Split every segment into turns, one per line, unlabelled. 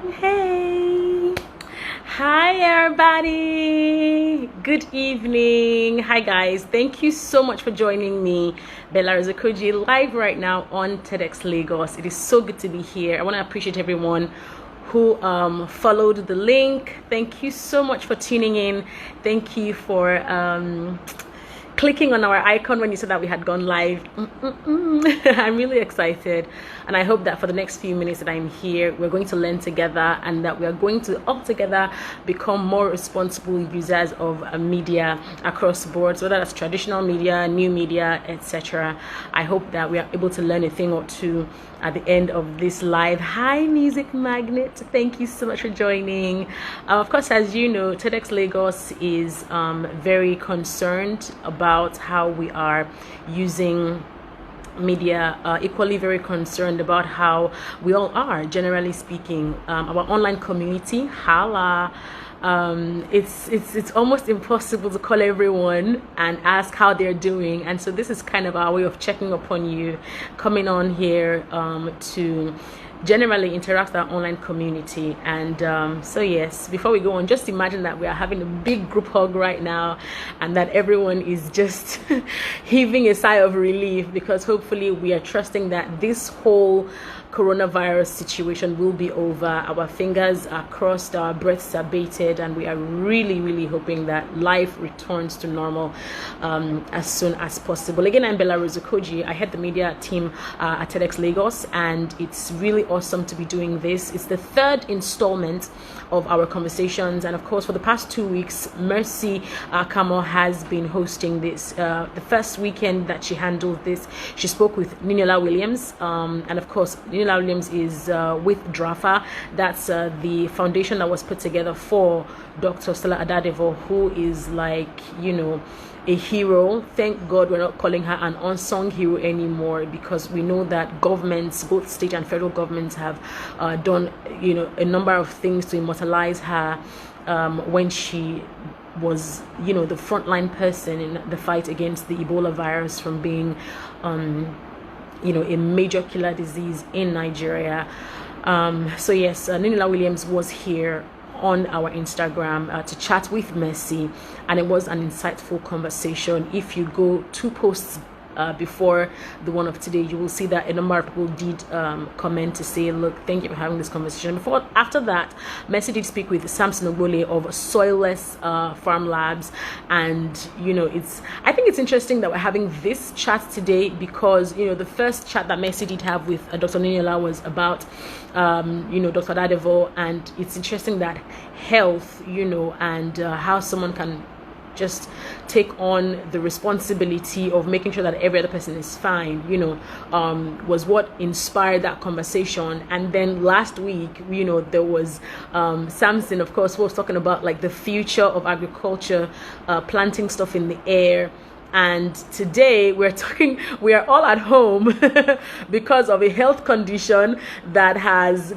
Hey, hi everybody, good evening. Hi guys, thank you so much for joining me, BellaRose Okojie, live right now on TEDxLagos. It is so good to be here. I want to appreciate everyone who followed the link. Thank you so much for tuning in. Thank you for clicking on our icon when you said that we had gone live. I'm really excited, and I hope that for the next few minutes that I'm here, we're going to learn together, and that we are going to all together become more responsible users of media across the board, so whether that's traditional media, new media, etc. I hope that we are able to learn a thing or two at the end of this live. Hi Music Magnet, thank you so much for joining. Of course, as you know, TEDxLagos is very concerned about how we are using media, equally very concerned about how we all are, generally speaking. Our online community, holla. It's almost impossible to call everyone and ask how they're doing, and so this is kind of our way of checking upon you, coming on here to generally interact with our online community. And so yes, before we go on, just imagine that we are having a big group hug right now, and that everyone is just heaving a sigh of relief, because hopefully we are trusting that this whole coronavirus situation will be over. Our fingers are crossed, our breaths are bated, and we are really hoping that life returns to normal as soon as possible. Again, I'm BellaRose Okojie. I head the media team at TEDxLagos, and it's really awesome to be doing this. It's the third installment of our conversations, and of course, for the past 2 weeks, Mercy Kamo has been hosting this. The first weekend that she handled this, she spoke with Niniola Williams, and of course, Niniola Williams is with DRAFA. That's the foundation that was put together for Dr. Stella Adadevoh, who is like, a hero. Thank God we're not calling her an unsung hero anymore, because we know that governments, both state and federal governments, have done a number of things to immortalize her when she was the frontline person in the fight against the Ebola virus from being a major killer disease in Nigeria. So yes, Niniola Williams was here on our Instagram to chat with Mercy, and it was an insightful conversation. If you go 2 posts before the one of today, you will see that a number of people did comment to say, look, thank you for having this conversation. After that, Mercy did speak with Samson Ogbole of Soilless Farm Labs, and I think it's interesting that we're having this chat today, because the first chat that Mercy did have with Dr. Niniola was about Dr. Adadevoh, and it's interesting that health, and how someone can just take on the responsibility of making sure that every other person is fine, was what inspired that conversation. And then last week, there was Samson, of course, who was talking about like the future of agriculture, planting stuff in the air. And today we are all at home because of a health condition that has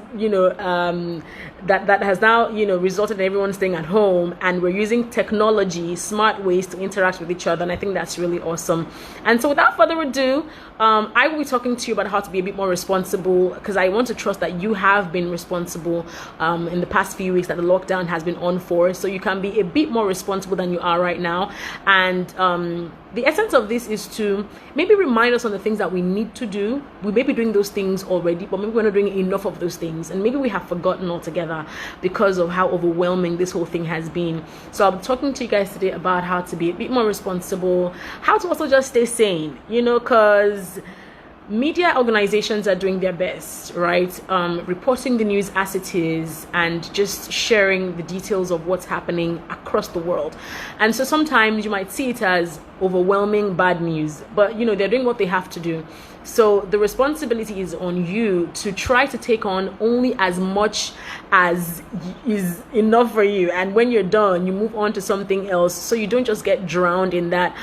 that has now resulted in everyone staying at home, and we're using technology, smart ways to interact with each other, and I think that's really awesome. And so without further ado, I will be talking to you about how to be a bit more responsible, because I want to trust that you have been responsible in the past few weeks that the lockdown has been on for, so you can be a bit more responsible than you are right now. And the essence of this is to maybe remind us on the things that we need to do. We may be doing those things already, but maybe we're not doing enough of those things, and maybe we have forgotten altogether because of how overwhelming this whole thing has been. So I'll be talking to you guys today about how to be a bit more responsible, how to also just stay sane, because media organizations are doing their best, right? Reporting the news as it is, and just sharing the details of what's happening across the world. And so sometimes you might see it as overwhelming bad news, but they're doing what they have to do. So the responsibility is on you to try to take on only as much as is enough for you, and when you're done, you move on to something else, so you don't just get drowned in that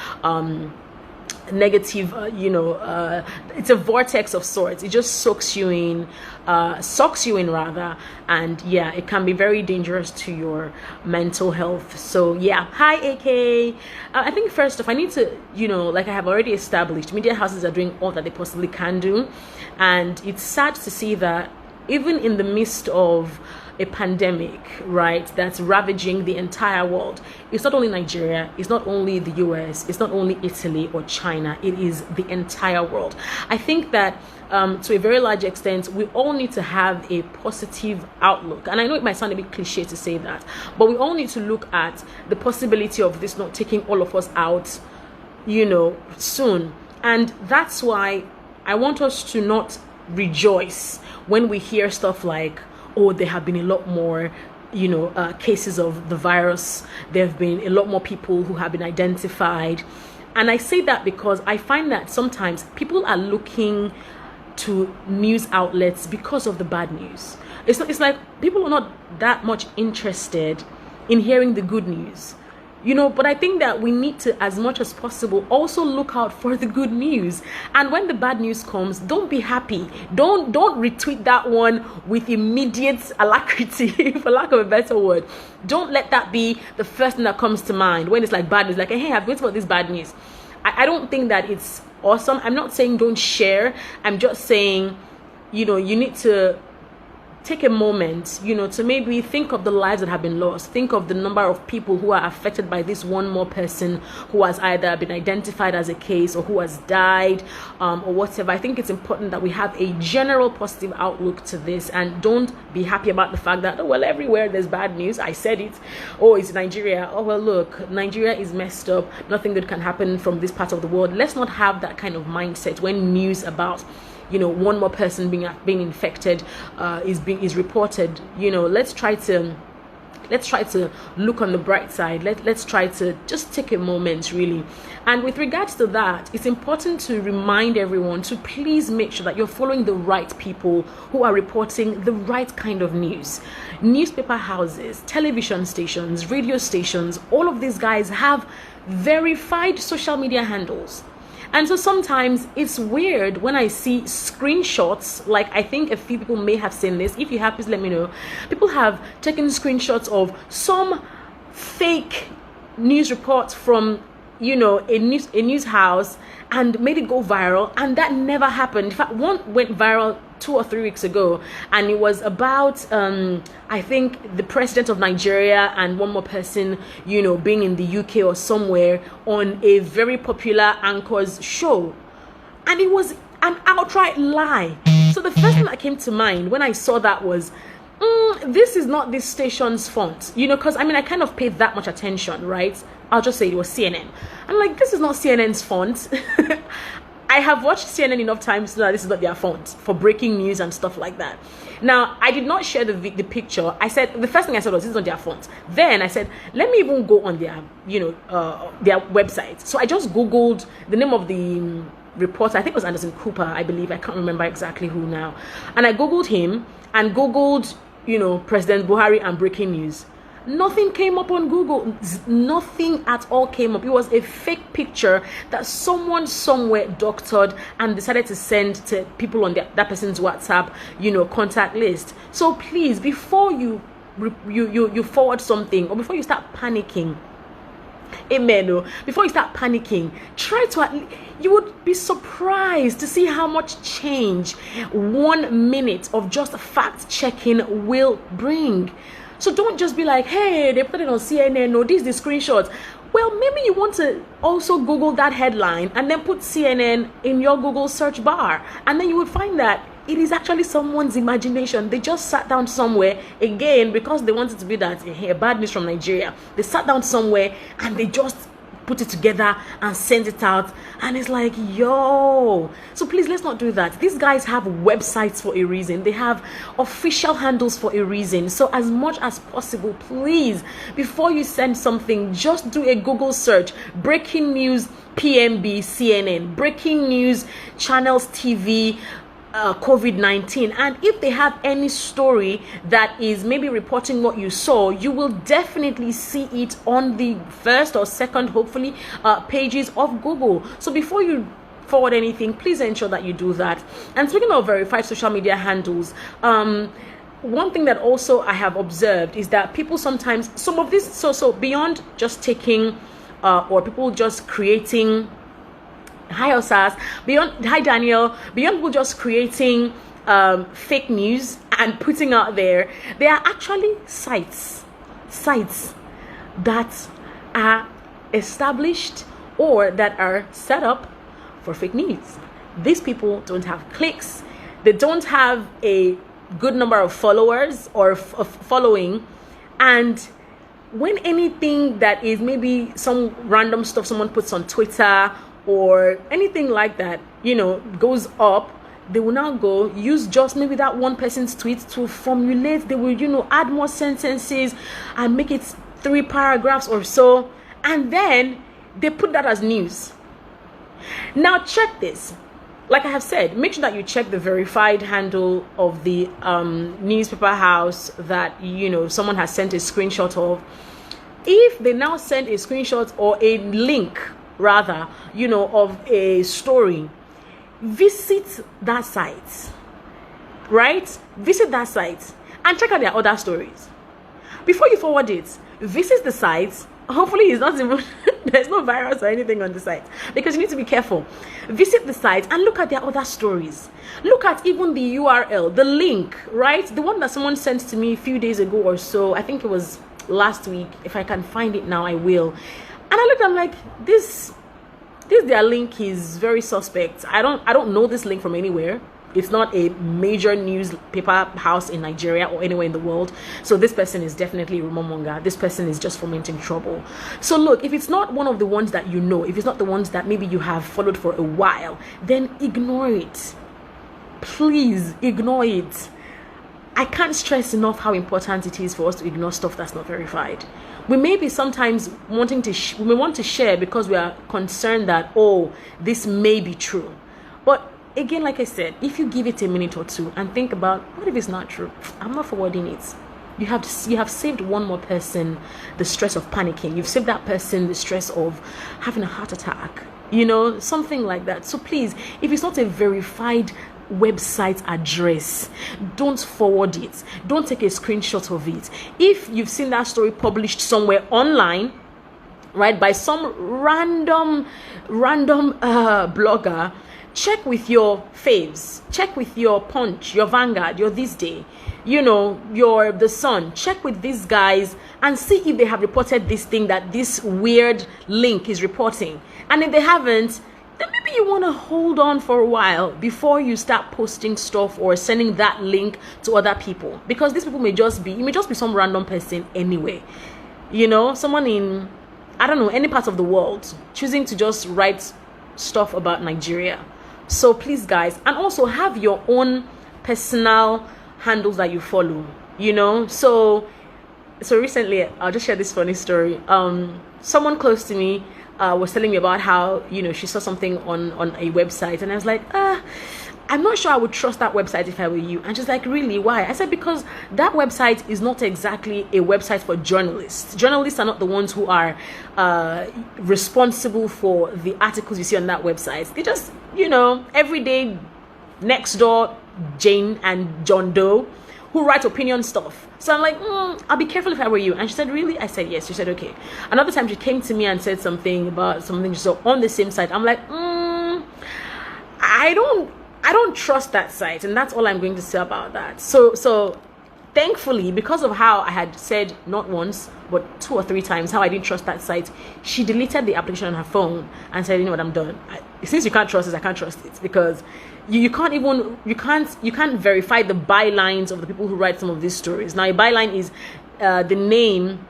negative, it's a vortex of sorts. It just sucks you in rather, and yeah, it can be very dangerous to your mental health. So yeah, hi AK. I think first off, I need to, like I have already established, media houses are doing all that they possibly can do, and it's sad to see that even in the midst of a pandemic, right, that's ravaging the entire world. It's not only Nigeria, it's not only the US, it's not only Italy or China, it is the entire world. I think that to a very large extent, we all need to have a positive outlook. And I know it might sound a bit cliche to say that, but we all need to look at the possibility of this not taking all of us out, soon. And that's why I want us to not rejoice when we hear stuff like, oh, there have been a lot more cases of the virus. There have been a lot more people who have been identified. And I say that because I find that sometimes people are looking to news outlets because of the bad news. It's like people are not that much interested in hearing the good news. But I think that we need to, as much as possible, also look out for the good news. And when the bad news comes, don't be happy. Don't retweet that one with immediate alacrity, for lack of a better word. Don't let that be the first thing that comes to mind when it's like bad news. Like, hey, I've heard about this bad news. I don't think that it's awesome. I'm not saying don't share. I'm just saying, you need to take a moment, to maybe think of the lives that have been lost. Think of the number of people who are affected by this one more person who has either been identified as a case or who has died, or whatever. I think it's important that we have a general positive outlook to this and don't be happy about the fact that, oh, well, everywhere there's bad news. I said it. Oh, it's Nigeria. Oh, well, look, Nigeria is messed up. Nothing good can happen from this part of the world. Let's not have that kind of mindset when news about one more person being infected is reported. Let's try to look on the bright side. Let's try to just take a moment, really. And with regards to that, it's important to remind everyone to please make sure that you're following the right people who are reporting the right kind of news. Newspaper houses, television stations, radio stations, all of these guys have verified social media handles. And so sometimes it's weird when I see screenshots, like I think a few people may have seen this. If you have, please let me know. People have taken screenshots of some fake news reports from, a news house and made it go viral, and that never happened. In fact, one went viral 2 or 3 weeks ago, and it was about I think the president of Nigeria and one more person being in the UK or somewhere on a very popular anchor's show, and it was an outright lie. So the first thing that came to mind when I saw that was, this is not this station's font, because I kind of paid that much attention, right? I'll just say it was CNN. I'm like, this is not CNN's font. I have watched CNN enough times to know that this is not their font for breaking news and stuff like that. Now, I did not share the picture. I said, the first thing I said was, this is not their font. Then I said, let me even go on their, their website. So I just Googled the name of the reporter. I think it was Anderson Cooper, I believe. I can't remember exactly who now. And I Googled him and Googled, President Buhari and breaking news. Nothing came up on Google. Nothing at all came up. It was a fake picture that someone somewhere doctored and decided to send to people on that person's WhatsApp, contact list. So please, before you forward something or before you start panicking, before you start panicking, you would be surprised to see how much change 1 minute of just fact checking will bring. So don't just be like, hey, they put it on CNN, or this is the screenshots. Well, maybe you want to also Google that headline and then put CNN in your Google search bar. And then you would find that it is actually someone's imagination. They just sat down somewhere, again, because they wanted to be that, hey, bad news from Nigeria. They sat down somewhere and they just put it together and sent it out, and it's like, yo. So please, let's not do that. These guys have websites for a reason. They have official handles for a reason. So as much as possible, please, before you send something, just do a Google search. Breaking news PMB CNN, breaking news channels TV, COVID-19. And if they have any story that is maybe reporting what you saw, you will definitely see it on the first or second, hopefully, pages of Google. So before you forward anything, please ensure that you do that. And speaking of verified social media handles, one thing that also I have observed is that people sometimes, some of this, so beyond just taking or people just creating, hi Osas, hi Daniel, beyond people just creating fake news and putting out there, they are actually sites that are established or that are set up for fake news. These people don't have clicks. They don't have a good number of followers or following. And when anything that is maybe some random stuff someone puts on Twitter or anything like that, goes up, they will now go use just maybe that one person's tweet to formulate. They will, add more sentences and make it 3 paragraphs or so. And then they put that as news. Now check this. Like I have said, make sure that you check the verified handle of the newspaper house that someone has sent a screenshot of. If they now send a screenshot or a link rather, of a story, visit that site, right? Visit that site and check out their other stories. Before you forward it, visit the site. Hopefully it's not even there's no virus or anything on the site, because you need to be careful. Visit the site and look at their other stories. Look at even the URL, the link, right? The one that someone sent to me a few days ago or so. I think it was last week. If I can find it now, I will. And I looked, I'm like, this their link is very suspect. I don't know this link from anywhere. It's not a major newspaper house in Nigeria or anywhere in the world. So this person is definitely a rumor monger. This person is just fomenting trouble. So look, if it's not one of the ones that if it's not the ones that maybe you have followed for a while, then ignore it. Please ignore it. I can't stress enough how important it is for us to ignore stuff that's not verified. We may be sometimes wanting to we may want to share because we are concerned that, this may be true. But again, like I said, if you give it a minute or two and think about, what if it's not true? I'm not forwarding it. You have saved one more person the stress of panicking. You've saved that person the stress of having a heart attack, something like that. So please, if it's not a verified website address, don't forward it. Don't take a screenshot of it. If you've seen that story published somewhere online, right, by some random blogger, check with your faves, check with your Punch, your Vanguard, your This Day, your The Sun. Check with these guys and see if they have reported this thing that this weird link is reporting. And if they haven't, then maybe you want to hold on for a while before you start posting stuff or sending that link to other people, because these people may just be some random person anyway, someone in, I don't know, any part of the world choosing to just write stuff about Nigeria. So please, guys, and also have your own personal handles that you follow, so recently, I'll just share this funny story. Someone close to me was telling me about how she saw something on a website, and I was like, I'm not sure I would trust that website if I were you. And she's like, really? Why? I said, because that website is not exactly a website for journalists. Journalists are not the ones who are responsible for the articles you see on that website. They just, everyday next door Jane and John Doe who write opinion stuff. So I'm like, I'll be careful if I were you. And she said, really? I said, yes. She said, okay. Another time she came to me and said something about something she saw on the same site. I'm like, I don't trust that site. And that's all I'm going to say about that. So thankfully, because of how I had said not once, but 2 or 3 times how I didn't trust that site, she deleted the application on her phone and said, you know what, I'm done. Since you can't trust this, I can't trust it, because you can't verify the bylines of the people who write some of these stories. Now, a byline is the name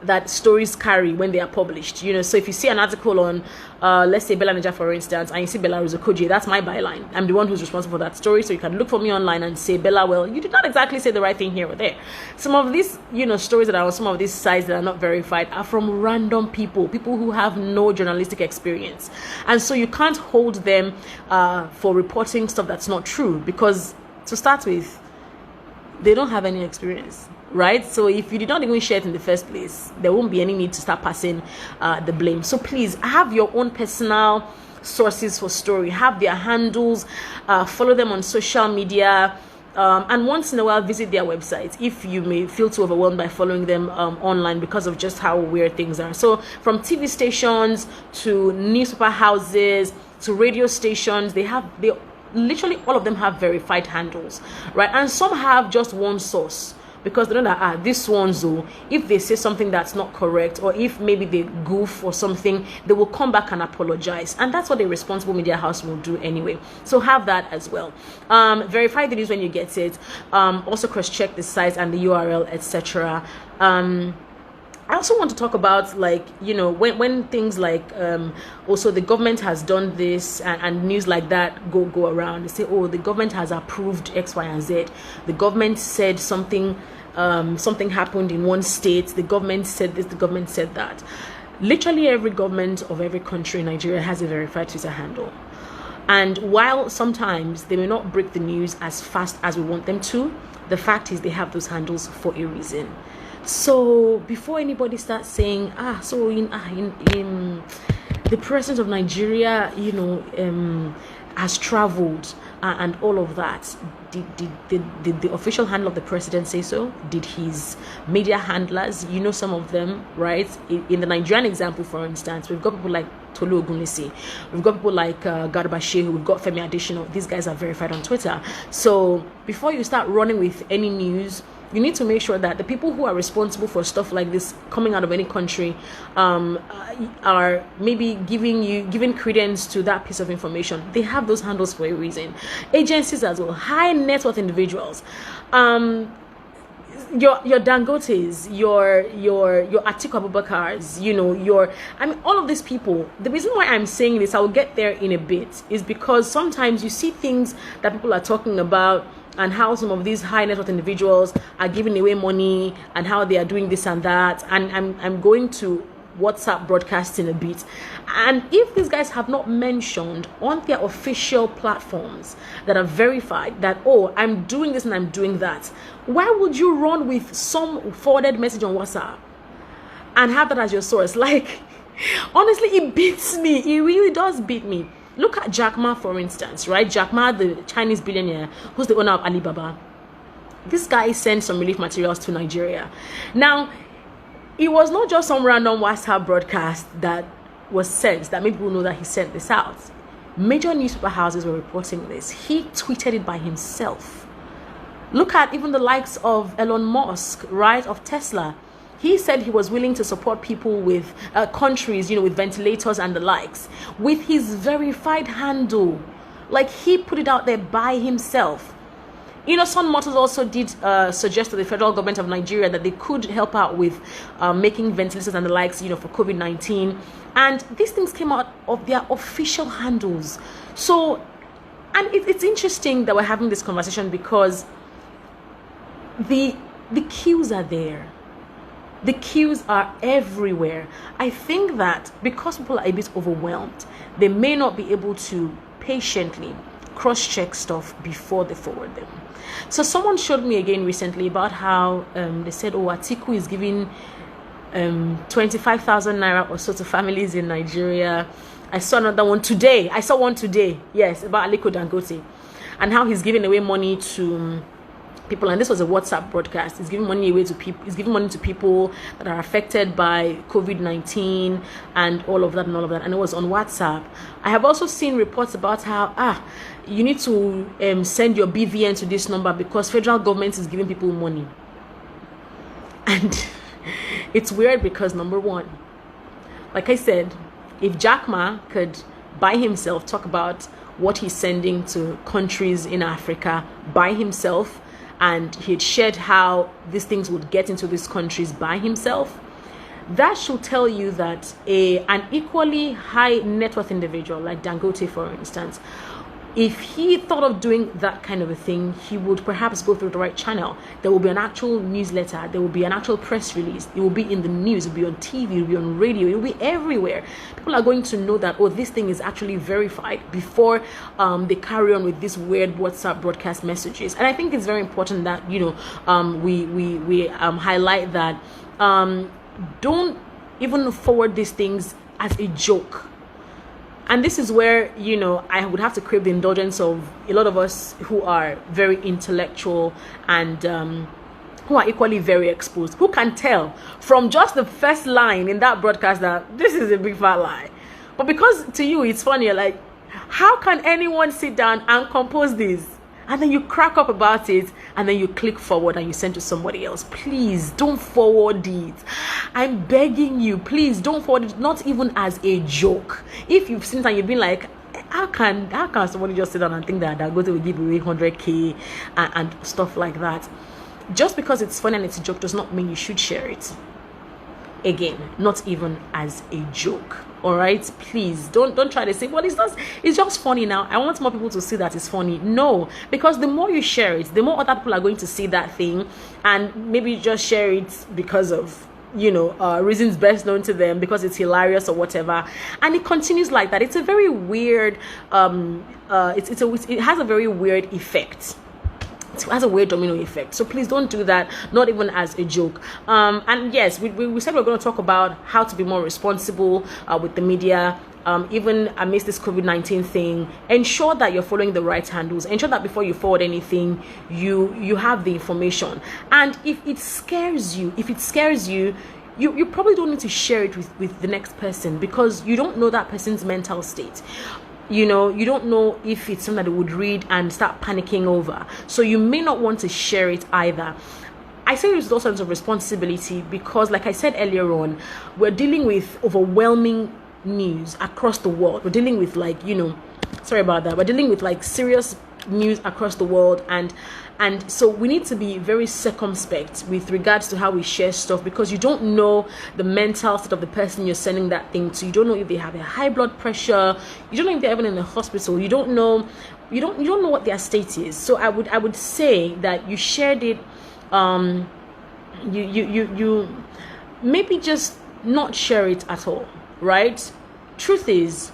that stories carry when they are published. So if you see an article on let's say Bella Naja, for instance, and you see BellaRose Okojie, that's my byline. I'm the one who's responsible for that story. So you can look for me online and say, Bella, well, you did not exactly say the right thing here or there. Some of these stories that are on some of these sites that are not verified are from random people who have no journalistic experience, and so you can't hold them for reporting stuff that's not true, because to start with, they don't have any experience, right? So if you did not even share it in the first place, there won't be any need to start passing the blame. So please have your own personal sources for story, have their handles, follow them on social media, and once in a while visit their websites if you may feel too overwhelmed by following them online because of just how weird things are. So from TV stations to newspaper houses to radio stations, they literally all of them have verified handles, right? And some have just one source, because they know that this one's, if they say something that's not correct, or if maybe they goof or something, they will come back and apologize, and that's what a responsible media house will do anyway. So have that as well. Verify the news when you get it. Also cross-check the site and the URL, etc. I also want to talk about, like, when things like also the government has done this, and news like that go around. They say, oh, the government has approved X, Y, and Z. The government said something happened in one state. The government said this, the government said that. Literally every government of every country in Nigeria has a verified Twitter handle. And while sometimes they may not break the news as fast as we want them to, the fact is they have those handles for a reason. So before anybody starts saying, so in the president of Nigeria, has traveled and all of that, did the official handle of the president say so? Did his media handlers, some of them, right? In the Nigerian example, for instance, we've got people like Tolu Ogunlesi, we've got people like Garba Shehu, we've got Femi Adesina. These guys are verified on Twitter. So before you start running with any news, you need to make sure that the people who are responsible for stuff like this coming out of any country are maybe giving credence to that piece of information. They have those handles for a reason. Agencies as well, high net worth individuals, your Dangotes, your Atiku Abubakars, all of these people. The reason why I'm saying this, I will get there in a bit, is because sometimes you see things that people are talking about, and how some of these high net worth individuals are giving away money, and how they are doing this and that. And I'm going to WhatsApp broadcast in a bit. And if these guys have not mentioned on their official platforms that are verified that, oh, I'm doing this and I'm doing that, why would you run with some forwarded message on WhatsApp and have that as your source? Like, honestly, it beats me. It really does beat me. Look at Jack Ma, for instance, right? Jack Ma, the Chinese billionaire who's the owner of Alibaba. This guy sent some relief materials to Nigeria. Now, it was not just some random WhatsApp broadcast that was sent that made people know that he sent this out. Major newspaper houses were reporting this. He tweeted it by himself. Look at even the likes of Elon Musk, right, of Tesla. He said he was willing to support people with countries, with ventilators and the likes, with his verified handle. Like, he put it out there by himself. Sun Motors also did suggest to the federal government of Nigeria that they could help out with making ventilators and the likes, for COVID-19. And these things came out of their official handles. So, and it's interesting that we're having this conversation, because the cues are there. The cues are everywhere. I think that because people are a bit overwhelmed, they may not be able to patiently cross-check stuff before they forward them. So someone showed me again recently about how they said, oh, Atiku is giving 25,000 naira or so to families in Nigeria. I saw another one today. Yes, about Aliko Dangote, and how he's giving away money to people, and this was a WhatsApp broadcast. He's giving money away to people. He's giving money to people that are affected by COVID-19 and all of that, and it was on WhatsApp. I have also seen reports about how you need to send your BVN to this number because federal government is giving people money. And it's weird because, number one, like I said, if Jack Ma could by himself talk about what he's sending to countries in Africa by himself, and he had shared how these things would get into these countries by himself, that should tell you that an equally high net worth individual like Dangote, for instance, if he thought of doing that kind of a thing, he would perhaps go through the right channel. There will be an actual newsletter, there will be an actual press release, it will be in the news, it will be on TV, it will be on radio, it will be everywhere. People are going to know that, oh, this thing is actually verified before they carry on with these weird WhatsApp broadcast messages. And I think it's very important that, we highlight that. Don't even forward these things as a joke. And this is where, I would have to crave the indulgence of a lot of us who are very intellectual and who are equally very exposed, who can tell from just the first line in that broadcast that this is a big fat lie. But because to you it's funny, you're like, How can anyone sit down and compose this? And then you crack up about it, and then you click forward and you send to somebody else. Please don't forward it. I'm begging you, please don't forward it, not even as a joke. If you've seen it and you've been like, how can somebody just sit down and think that they're going to give away 100k and stuff like that? Just because it's funny and it's a joke does not mean you should share it. Again, not even as a joke. All right, please don't try to say, well, it's just funny now. I want more people to see that it's funny. No, because the more you share it, the more other people are going to see that thing, and maybe just share it because of reasons best known to them, because it's hilarious or whatever, and it continues like that. It's a very weird it has a very weird effect. It has a weird domino effect. So please don't do that, not even as a joke. And yes, we said we're going to talk about how to be more responsible with the media, even amidst this COVID-19 thing. Ensure that you're following the right handles. Ensure that before you forward anything, you have the information. And if it scares you, you probably don't need to share it with the next person, because you don't know that person's mental state. You don't know if it's something that they would read and start panicking over. So you may not want to share it either. I say this with all sense of responsibility because, like I said earlier on, we're dealing with overwhelming news across the world. We're dealing with we're dealing with serious news across the world, and so we need to be very circumspect with regards to how we share stuff, because you don't know the mental state of the person you're sending that thing to. You don't know if they have a high blood pressure. You don't know if they're even in the hospital. You don't know what their state is. So I would say that you shared it. You maybe just not share it at all, right? Truth is,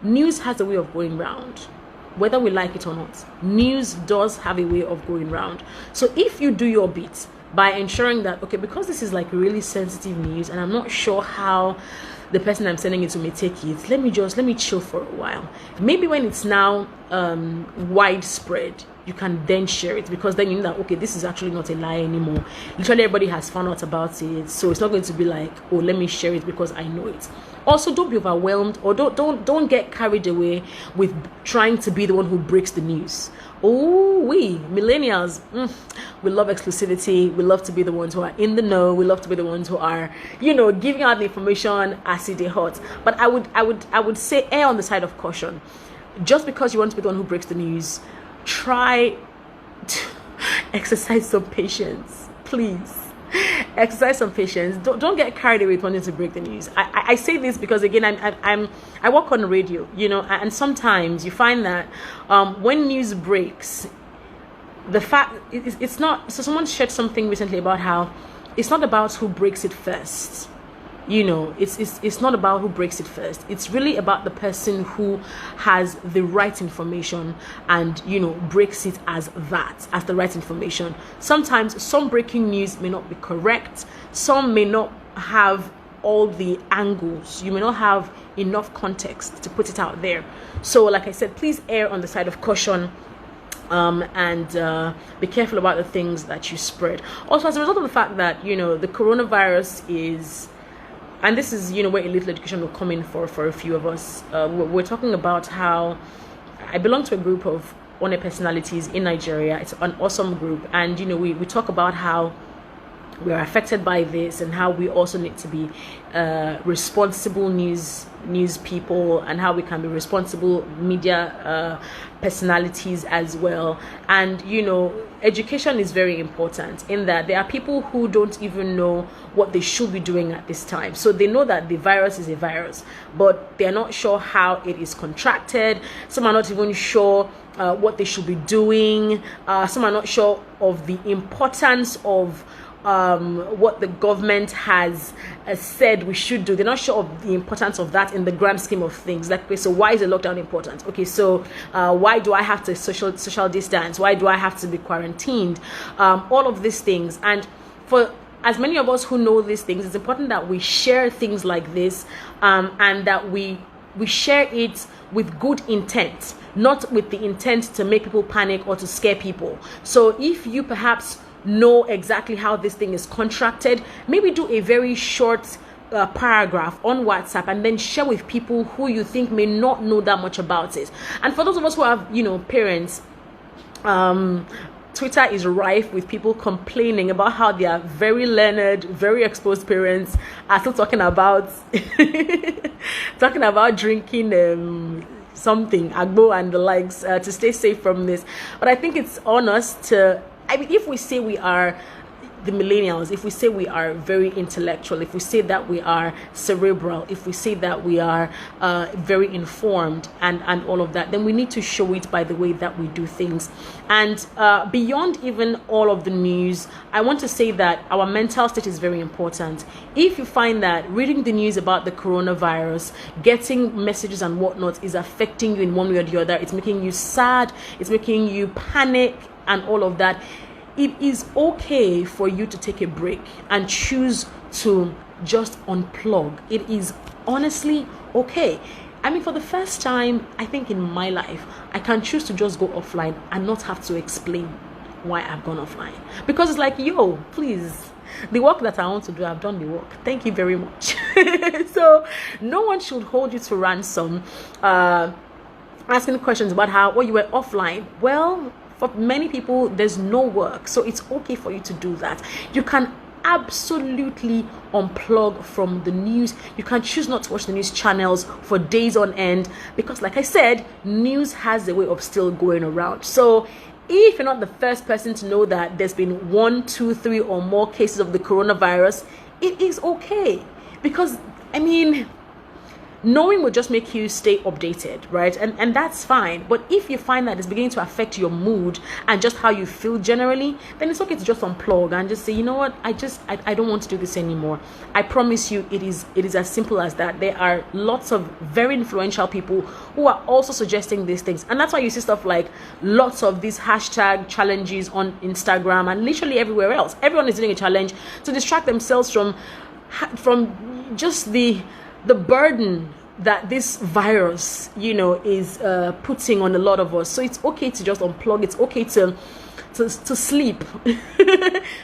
news has a way of going round. Whether we like it or not, news does have a way of going round. So if you do your bit by ensuring that, okay, because this is really sensitive news and I'm not sure how the person I'm sending it to may take it, let me chill for a while. Maybe when it's now widespread, you can then share it, because then you know that, okay, this is actually not a lie anymore. Literally everybody has found out about it, so it's not going to be like, oh, let me share it because I know it. Also, don't be overwhelmed, or don't get carried away with trying to be the one who breaks the news. Oh, we millennials, we love exclusivity. We love to be the ones who are in the know. We love to be the ones who are, giving out the information as it is hot. But I would say err on the side of caution. Just because you want to be the one who breaks the news, try to exercise some patience, please. Exercise some patience. Don't get carried away with wanting to break the news. I say this because, again, I work on radio, and sometimes you find that when news breaks, the fact it's not. So someone shared something recently about how it's not about who breaks it first. It's not about who breaks it first. It's really about the person who has the right information and breaks it as the right information. Sometimes some breaking news may not be correct. Some may not have all the angles. You may not have enough context to put it out there. So, like I said, please err on the side of caution. And be careful about the things that you spread. Also, as a result of the fact that the coronavirus is, and this is where a little education will come in for a few of us. We're talking about how I belong to a group of honor personalities in Nigeria. It's an awesome group, and we talk about how we are affected by this and how we also need to be responsible news people, and how we can be responsible media personalities as well. And education is very important, in that there are people who don't even know what they should be doing at this time. So they know that the virus is a virus, but they're not sure how it is contracted. Some are not even sure what they should be doing. Some are not sure of the importance of what the government has said we should do. They're not sure of the importance of that in the grand scheme of things. Like, okay, so why is the lockdown important? Okay, so why do I have to social distance? Why do I have to be quarantined? All of these things. And for as many of us who know these things, it's important that we share things like this, and that we share it with good intent, not with the intent to make people panic or to scare people. So if you perhaps know exactly how this thing is contracted, maybe do a very short paragraph on WhatsApp and then share with people who you think may not know that much about it. And for those of us who have, parents, Twitter is rife with people complaining about how their very learned, very exposed parents are still talking about drinking something, agbo and the likes, to stay safe from this. But I think it's on us to, if we say we are the millennials, if we say we are very intellectual, if we say that we are cerebral, if we say that we are very informed and all of that, then we need to show it by the way that we do things. And beyond even all of the news, I want to say that our mental state is very important. If you find that reading the news about the coronavirus, getting messages and whatnot is affecting you in one way or the other, it's making you sad, it's making you panic and all of that, it is okay for you to take a break and choose to just unplug. It is honestly okay. For the first time, I think in my life, I can choose to just go offline and not have to explain why I've gone offline. Because it's like, please, the work that I want to do, I've done the work. Thank you very much. So no one should hold you to ransom, asking questions about how you were offline. Well, for many people, there's no work, so it's okay for you to do that. You can absolutely unplug from the news. You can choose not to watch the news channels for days on end, because like I said, news has a way of still going around. So if you're not the first person to know that there's been 1, 2, 3 or more cases of the coronavirus, it is okay, because knowing will just make you stay updated, right? And that's fine. But if you find that it's beginning to affect your mood and just how you feel generally, then it's okay to just unplug and just say, you know what, I don't want to do this anymore. I promise you, it is as simple as that. There are lots of very influential people who are also suggesting these things, and that's why you see stuff like lots of these hashtag challenges on Instagram and literally everywhere else. Everyone is doing a challenge to distract themselves from just the burden that this virus, is putting on a lot of us. So it's okay to just unplug. It's okay to sleep.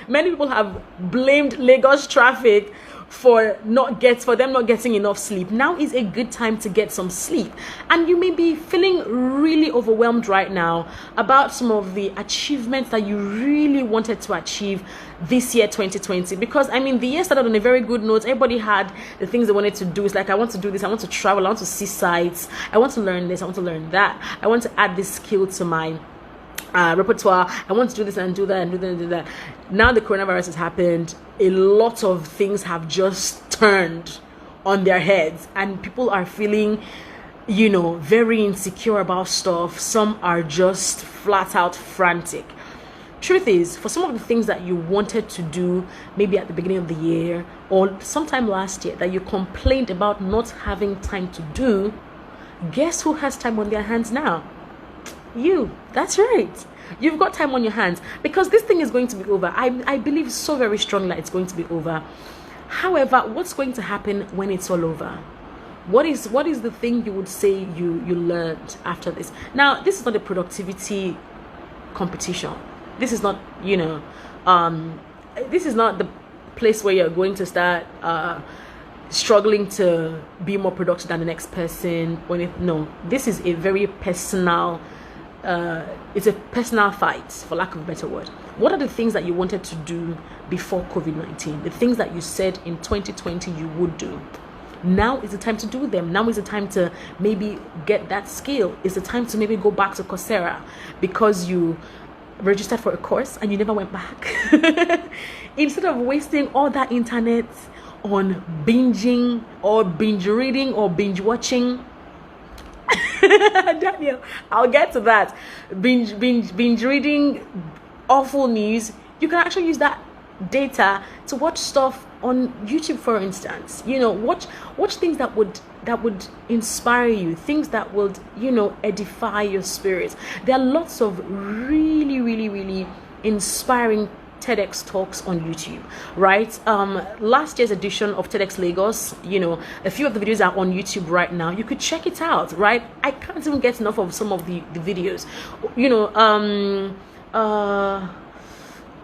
Many people have blamed Lagos traffic for them not getting enough sleep. Now is a good time to get some sleep. And you may be feeling really overwhelmed right now about some of the achievements that you really wanted to achieve this year 2020, because the year started on a very good note. Everybody had the things they wanted to do. It's like, I want to do this, I want to travel, I want to see sights, I want to learn this, I want to learn that, I want to add this skill to my repertoire, I want to do this and do that and do that and do that. Now the coronavirus has happened, a lot of things have just turned on their heads and people are feeling very insecure about stuff. Some are just flat out frantic. Truth is, for some of the things that you wanted to do maybe at the beginning of the year or sometime last year that you complained about not having time to do, guess who has time on their hands now? You. That's right. You've got time on your hands, because this thing is going to be over. I believe so very strongly that it's going to be over. However, what's going to happen when it's all over? What is the thing you would say you learned after this? Now, this is not a productivity competition. This is not, this is not the place where you're going to start struggling to be more productive than the next person. No, this is a very personal, it's a personal fight, for lack of a better word. What are the things that you wanted to do before COVID-19? The things that you said in 2020 you would do. Now is the time to do them. Now is the time to maybe get that skill. It's the time to maybe go back to Coursera because you registered for a course and you never went back. Instead of wasting all that internet on binging or binge reading or binge watching. Daniel, I'll get to that. Binge reading awful news. You can actually use that data to watch stuff on YouTube, for instance. Watch things that would inspire you, things that would edify your spirit. There are lots of really, really, really inspiring TEDx talks on YouTube, right? Last year's edition of TEDxLagos, a few of the videos are on YouTube right now. You could check it out, right? I can't even get enough of some of the videos.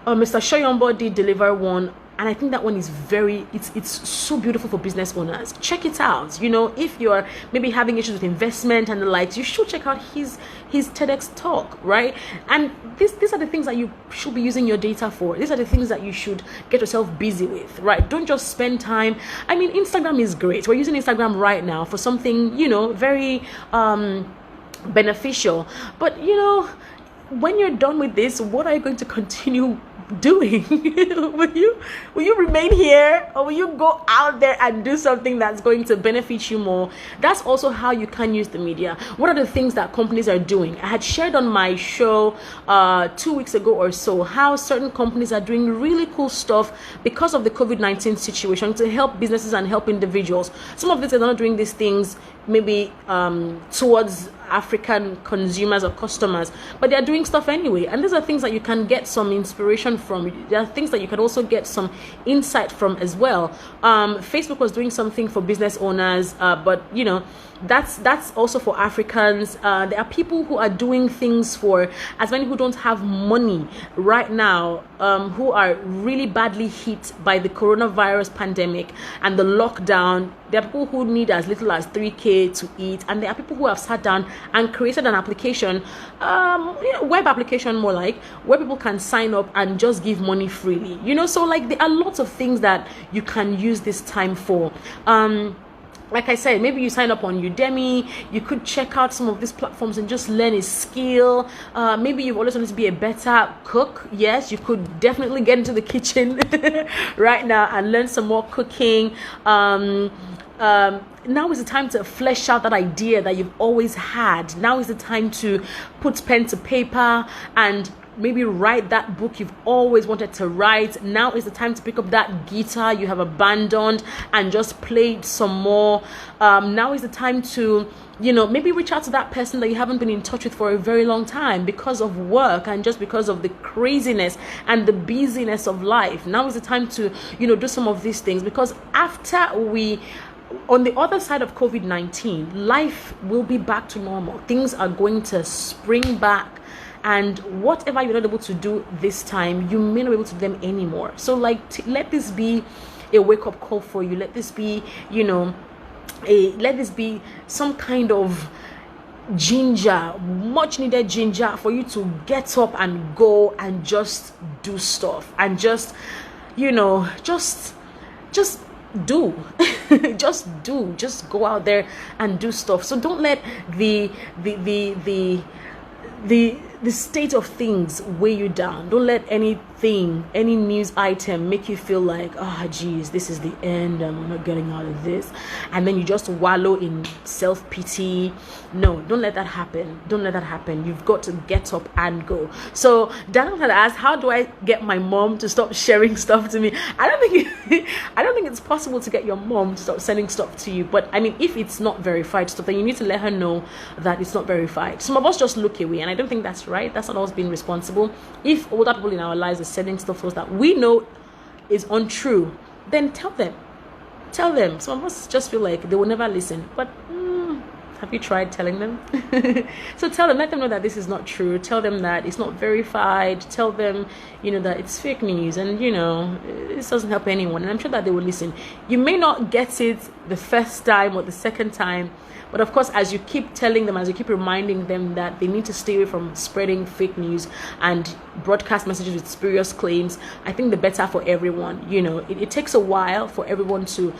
Mr. Shoyombo did deliver one, And I think that one is it's so beautiful for business owners. Check it out. If you're maybe having issues with investment and the likes, you should check out his TEDx talk, right? And these are the things that you should be using your data for. These are the things that you should get yourself busy with, right? Don't just spend time. I mean, Instagram is great. We're using Instagram right now for something, very beneficial. But when you're done with this, what are you going to continue doing? will you remain here, or will you go out there and do something that's going to benefit you more? That's also how you can use the media. What are the things that companies are doing? I had shared on my show 2 weeks ago or so how certain companies are doing really cool stuff because of the COVID-19 situation to help businesses and help individuals. Some of these are not doing these things maybe towards African consumers or customers, but they are doing stuff anyway. And these are things that you can get some inspiration from. There are things that you can also get some insight from as well. Facebook was doing something for business owners, but that's also for Africans. There are people who are doing things for as many who don't have money right now, who are really badly hit by the coronavirus pandemic and the lockdown. There are people who need as little as 3K to eat, and there are people who have sat down and created an application, web application more like, where people can sign up and just give money freely. So like there are lots of things that you can use this time for. Like I said, maybe you sign up on Udemy. You could check out some of these platforms and just learn a skill. Maybe you've always wanted to be a better cook. Yes, you could definitely get into the kitchen right now and learn some more cooking. Now is the time to flesh out that idea that you've always had. Now is the time to put pen to paper and maybe write that book you've always wanted to write. Now is the time to pick up that guitar you have abandoned and just play it some more. Now is the time to maybe reach out to that person that you haven't been in touch with for a very long time because of work and just because of the craziness and the busyness of life. Now is the time to do some of these things, because after on the other side of COVID-19, life will be back to normal. Things are going to spring back, and whatever you're not able to do this time, you may not be able to do them anymore. So let this be a wake-up call for you. Let this be let this be some kind of ginger, much needed ginger for you to get up and go and just do stuff and just do just go out there and do stuff. So don't let the state of things weigh you down. Don't let any news item make you feel like, geez, this is the end, I'm not getting out of this, and then you just wallow in self-pity. No, don't let that happen. You've got to get up and go. So Daniel had asked, how do I get my mom to stop sharing stuff to me? I don't think it's possible to get your mom to stop sending stuff to you, but I mean, if it's not verified stuff, then you need to let her know that it's not verified. Some of us just look away, and I don't think that's right. That's not us being responsible. If older people in our lives are sending stuff to us that we know is untrue, then tell them. Some of us just feel like they will never listen, but have you tried telling them? So tell them, let them know that this is not true. Tell them that it's not verified. Tell them, that it's fake news, and this doesn't help anyone, and I'm sure that they will listen. You may not get it the first time or the second time, but of course, as you keep telling them, as you keep reminding them that they need to stay away from spreading fake news and broadcast messages with spurious claims, I think the better for everyone. It takes a while for everyone to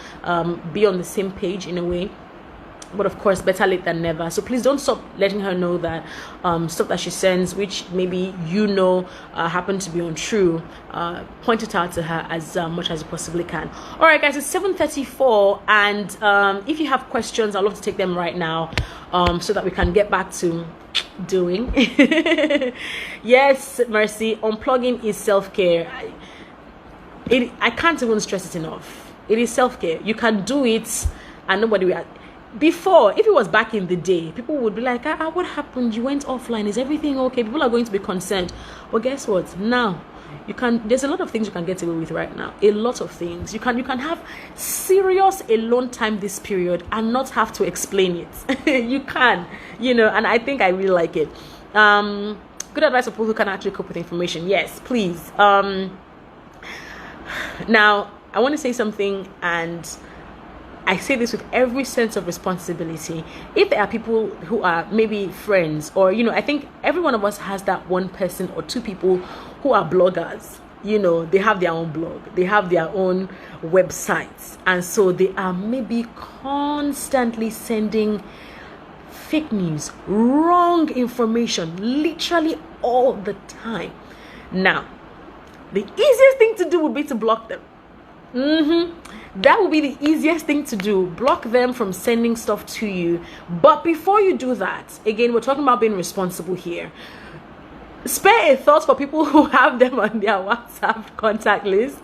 be on the same page in a way. But of course, better late than never. So please don't stop letting her know that stuff that she sends, which maybe happen to be untrue, point it out to her as much as you possibly can. All right, guys, it's 7:34, and if you have questions, I'd love to take them right now, so that we can get back to doing. Yes, Mercy, unplugging is self-care. I can't even stress it enough. It is self-care. You can do it, and nobody will. Before, if it was back in the day, people would be like, what happened? You went offline. Is everything okay? People are going to be concerned. Well, guess what? Now, there's a lot of things you can get away with right now. A lot of things. You can have serious alone time this period and not have to explain it. You can, and I think I really like it. Good advice for people who can actually cope with information. Yes, please. Now, I want to say something, and I say this with every sense of responsibility. If there are people who are maybe friends, or, I think every one of us has that one person or two people who are bloggers. They have their own blog, they have their own websites, and so they are maybe constantly sending fake news, wrong information, literally all the time. Now, the easiest thing to do would be to block them. That would be the easiest thing to do. Block them from sending stuff to you. But before you do that, again, we're talking about being responsible here. Spare a thought for people who have them on their WhatsApp contact list,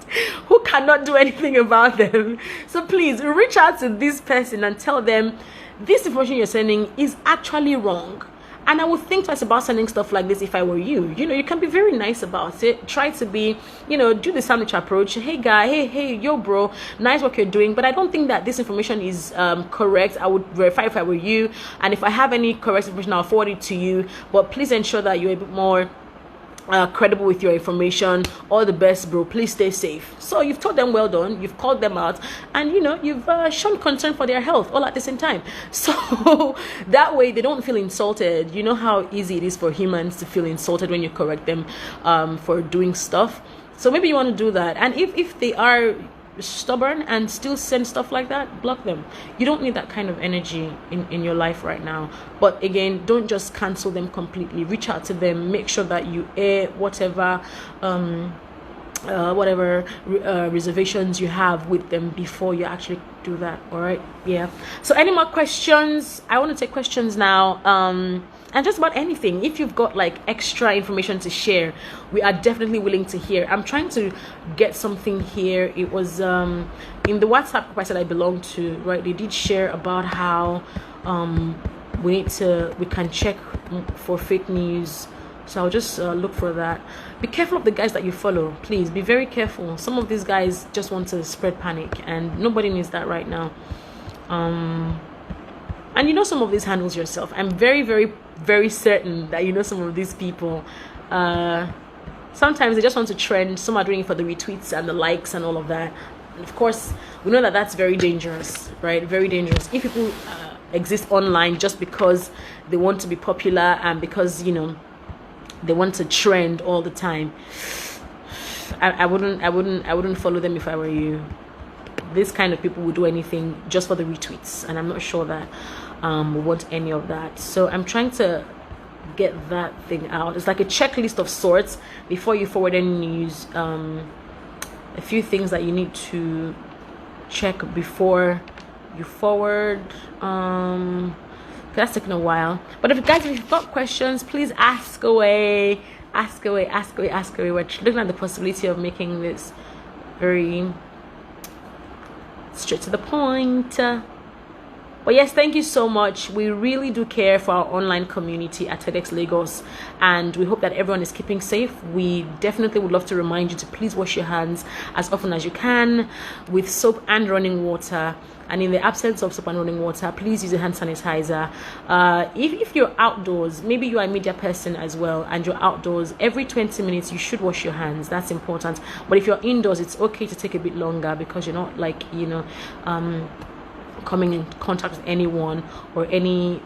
who cannot do anything about them. So please reach out to this person and tell them this information you're sending is actually wrong. And I would think twice about sending stuff like this if I were you. You can be very nice about it. Try to be, do the sandwich approach. Hey guy, hey, yo bro, nice work you're doing, but I don't think that this information is correct. I would verify if I were you. And if I have any correct information, I'll forward it to you. But please ensure that you're a bit more credible with your information. All the best, bro. Please stay safe. So you've told them well done, you've called them out, and you've shown concern for their health all at the same time. So that way they don't feel insulted. You know how easy it is for humans to feel insulted when you correct them for doing stuff. So maybe you want to do that. And if they are stubborn and still send stuff like that, block them. You don't need that kind of energy in your life right now. But again, don't just cancel them completely. Reach out to them, make sure that you air whatever reservations you have with them before you actually do that. All right, yeah. So any more questions? I want to take questions now, and just about anything. If you've got like extra information to share, we are definitely willing to hear. I'm trying to get something here. It was in the WhatsApp group I said I belong to, right? They did share about how we can check for fake news. So I'll just look for that. Be careful of the guys that you follow. Please be very careful. Some of these guys just want to spread panic, and nobody needs that right now. And some of these handles yourself. I'm very, very, very certain that some of these people. Sometimes they just want to trend. Some are doing it for the retweets and the likes and all of that. And of course, we know that that's very dangerous, right? Very dangerous. If people exist online just because they want to be popular and because they want to trend all the time, I wouldn't follow them if I were you. This kind of people would do anything just for the retweets, and I'm not sure that we want any of that. So I'm trying to get that thing out. It's like a checklist of sorts before you forward any news. A few things that you need to check before you forward. That's taking a while, but if you've got questions, please ask away. We're looking at the possibility of making this very straight to the point. But yes, thank you so much. We really do care for our online community at TEDxLagos, and we hope that everyone is keeping safe. We definitely would love to remind you to please wash your hands as often as you can with soap and running water. And in the absence of soap and running water, please use a hand sanitizer. If you're outdoors, maybe you are a media person as well, and you're outdoors, every 20 minutes you should wash your hands. That's important. But if you're indoors, it's okay to take a bit longer, because you're not coming in contact with anyone or any